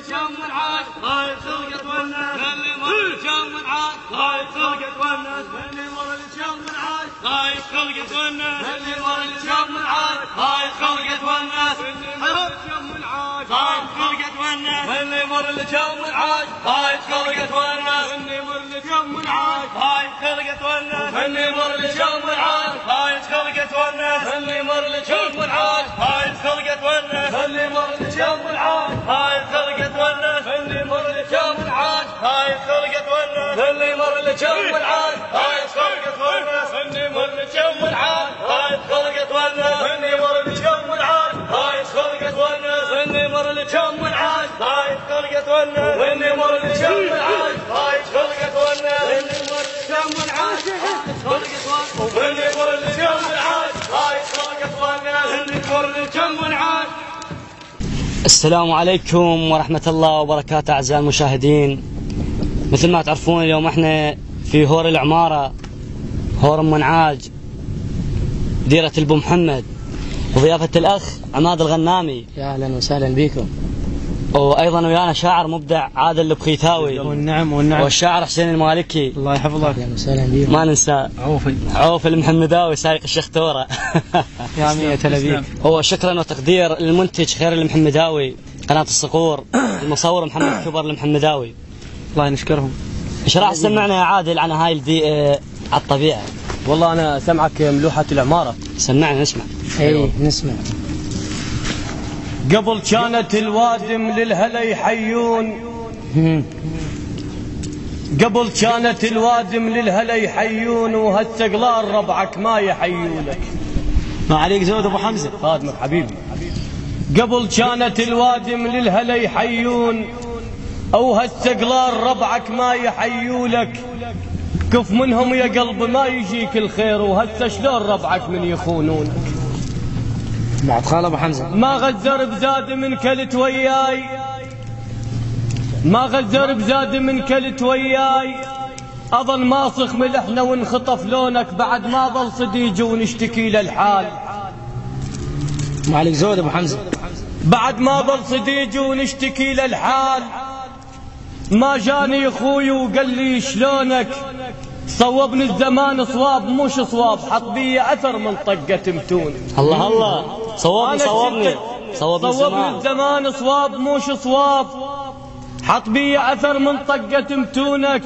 الشام والعاج هاي خلقت والناس اللي مر الشام والعاج هاي خلقت والناس اللي مر الشام والعاج هاي خلقت والناس اللي مر الشام والعاج هاي خلقت والناس هاي خلقت والناس اللي مر الشام والعاج هاي خلقت والناس اللي مر الشام والعاج هاي خلقت والناس اللي مر الشام والعاج هاي خلقت والناس اللي مر الشام والعاج هاي خلقت والناس اللي مر الشام والعاج هاي خلقت والناس اللي مر الشام والعاج هاي خلقت والناس اللي مر الشام والعاج هاي خلقت والناس اللي مر الشام والعاج هاي خلقت والناس اللي مر الشام والعاج هاي خلقت والناس اللي مر الشام والعاج هاي خلقت والناس اللي مر الشام والعاج هاي خلقت والناس اللي مر الشام والعاج خلقت والناس اللي مر الشام والعاج هاي خلقت والناس اللي مر الشام والعاج. السلام عليكم ورحمة الله وبركاته أعزائي المشاهدين. مثل ما تعرفون اليوم احنا في هور العمارة، هور منعاج، ديرة البو محمد، وضيافة الأخ عماد الغنامي. يا أهلا وسهلا بكم. وأيضا ويانا شاعر مبدع عادل البخيثاوي. والنعم والشاعر حسين المالكي. الله يحفظك. أهلا وسهلا بكم. ما ننسى عوف المحمداوي سايق الشختورة. يا مية هلا بك. هو شكرا وتقدير للمنتج خير المحمداوي، قناة الصقور، المصور محمد كبر المحمداوي. الله نشكرهم. ايش راح تسمعنا يا عادل عن هاي على الطبيعة؟ والله أنا سمعك ملوحة العمارة. سمعنا نسمع. أي نسمع. قبل كانت الوادم للهلا يحيون، قبل كانت الوادم للهلا يحيون، وهسه قلال ربعك ما يحيونك. ما عليك زود ابو حمزة. خادمك حبيبي. قبل كانت الوادم للهلا يحيون، او هسه قلال ربعك ما يحيولك. كف منهم يا قلب ما يجيك الخير، وهسه شلون ربعك من يخونونك. بعد خال ابو حمزة. ما غزر بزاد من كلت وياي، ما غزر بزاد من كلت وياي، اظل ماصخ ملحنا وانخطف لونك، بعد ما ظل صديج ونشتكي للحال. ما عليك زود ابو حمزة. بعد ما ظل صديج ونشتكي للحال، ما جاني اخوي وقال لي شلونك، صوبني الزمان صواب مش صواب، حط بي اثر من طقة متون. الله الله، صوبني الزمان صواب مش صواب، حط بي اثر من طقة متونك.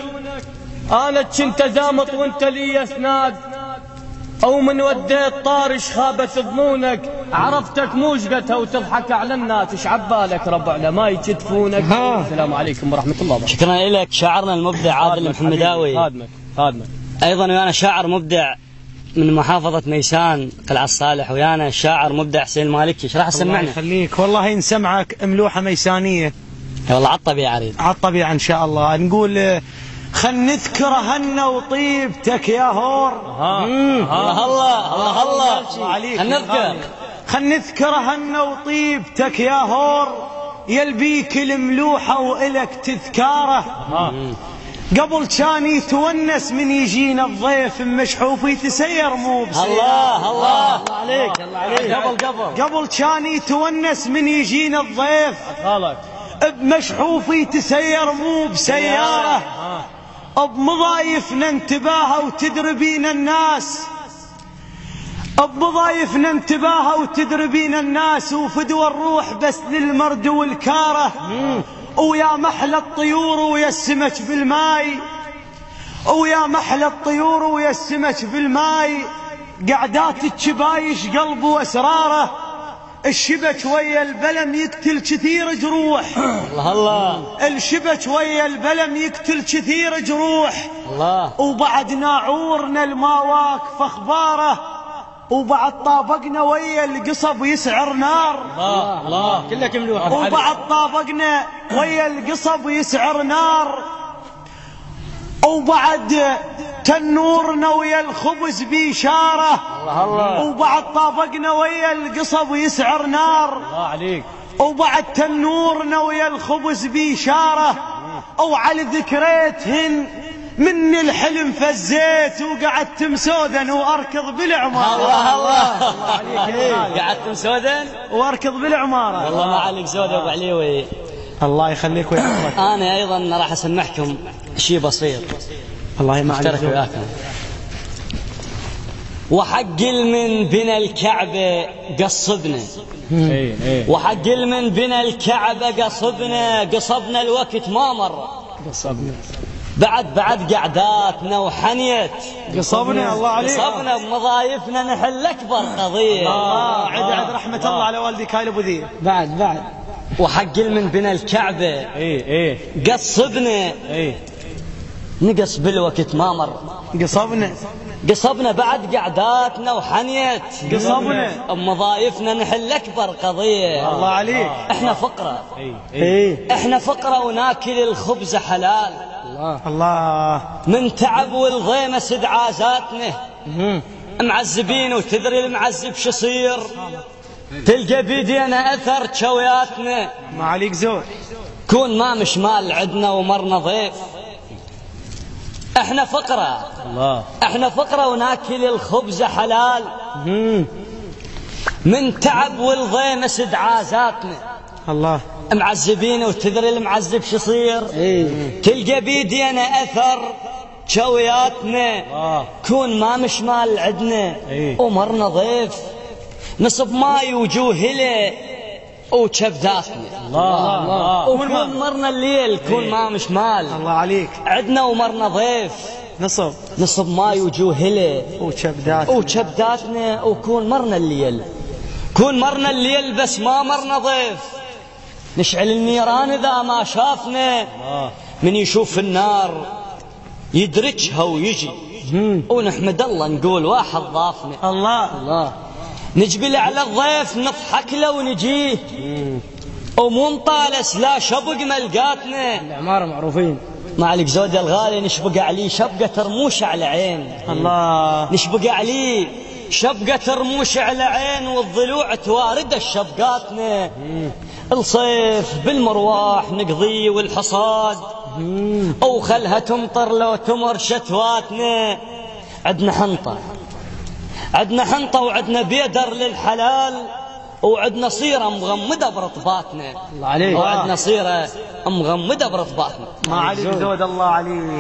انا كنت زامط وانت لي اسناد، او من وديت طارش خابت ظنونك، عرفتك موجقتها وتضحك على الناس، ايش عبالك ربع لما يكتفونك. السلام عليكم ورحمة الله وبركاته. شكرا لك شاعرنا المبدع عادل المحمداوي. خادمك. ايضا ويانا شاعر مبدع من محافظة ميسان قلعة الصالح، ويانا الشاعر مبدع حسين المالكي. ايش راح تسمعنا؟ الله يخليك. والله نسمعك ملوحة ميسانية. والله على الطبيعة عريض. على الطبيعة ان شاء الله. نقول خل نذكر هنا وطيبتك يا هور. الله الله الله عليك. خل نذكر هنا وطيبتك يا هور، يلبيك الملوحة وإلك تذكاره. قبل كان يتونس من يجينا الضيف، مشحوف يتسير مو بسيارة. الله عليك الله عليك. قبل كان يتونس من يجينا الضيف، بمشحوف يتسير مو بسيارة. بمضايفنا انتباهه وتدربين الناس، بمضايفنا انتباهه وتدربين الناس، وفدوى الروح بس للمرد والكاره. ويا محلى الطيور ويا السمك بالماي، ويا محلى الطيور ويا السمك بالماي، قعدات الشبايش قلبه واسراره. الشبك ويا البلم يقتل كثير جروح. الله الشبك ويا البلم يقتل كثير جروح. الله. وبعد ناعورنا الما واقف اخباره، وبعد طابقنا ويا القصب يسعر نار. الله كلك ملوحة. وبعد طابقنا ويا القصب يسعر نار، وبعد تنورنا ويا الخبز بإشارة. الله. وبعد طابقنا ويا القصب يسعر نار. الله عليك. وبعد تنورنا ويا الخبز بإشارة. وعلى ذكريتهن من الحلم فزيت، وقعدت مسودن واركض بالعمارة. الله عليك. قعدت مسودن واركض بالعمارة. والله ما عليك زود يا ابو عليوي. الله يخليك ويحفظك. أنا أيضا راح أسمعكم شيء بسيط الله ما اشترك وياكم. وحق من بنى الكعبة قصبنا، وحق من بنى الكعبة قصبنا الوقت ما مر، بعد قعداتنا وحنيت قصبنا. الله عليك. قصبنا بمضايفنا نحل أكبر قضية. عد رحمة الله على والدي كايل أبو ذي. بعد وحق من بنى الكعبة قصبنا، نقص بالوقت ما مر، قصبنا بعد قعداتنا وحنيت، قصبنا بمضايفنا نحل أكبر قضية. الله عليك. احنا فقرة، احنا فقرة وناكل الخبز حلال. الله من تعب والغيمة سد عازاتنا، معذبين وتدري المعذب شو يصير، تلقى بيدينا أثر شوياتنا. ما عليك زود. كون ما مش مال عدنا ومرنا ضيف. احنا فقرة، احنا فقرة وناكل الخبز حلال، من تعب والغيمة سد عازاتنا. الله معذبين وتدري المعذب شو يصير، تلقى بيدينا أثر شوياتنا. كون ما مش مال عدنا ومرنا ضيف، نصب ماي وجوهله وكبداتنا. وكون مرنا الليل كون ما مش مال. الله عليك. عدنا ومرنا ضيف، نصب ماي وجوهله وكبداتنا. وكون مرنا الليل، كون مرنا الليل بس ما مرنا ضيف، نشعل النيران إذا ما شافنا. من يشوف النار يدركها ويجي، ونحمد الله نقول واحد ضافنا. الله نجبل على الضيف نضحك له ونجيه، ومو مطالس لا شبق ملقاتنا. العمارة معروفين. ما عليك زود الغالي، نشبق عليه شبقة رموش على عين. الله نشبق عليه شبقة رموش على عين، والضلوع توارد الشبقاتنا. الصيف بالمرواح نقضي والحصاد، أو خلها تمطر لو تمر شتواتنا. عدنا حنطة وعدنا بيدر للحلال، وعدنا صيرة مغمدة برطباتنا. الله عليك. وعدنا صيرة مغمدة برطباتنا. ما عليك زود. الله عليك.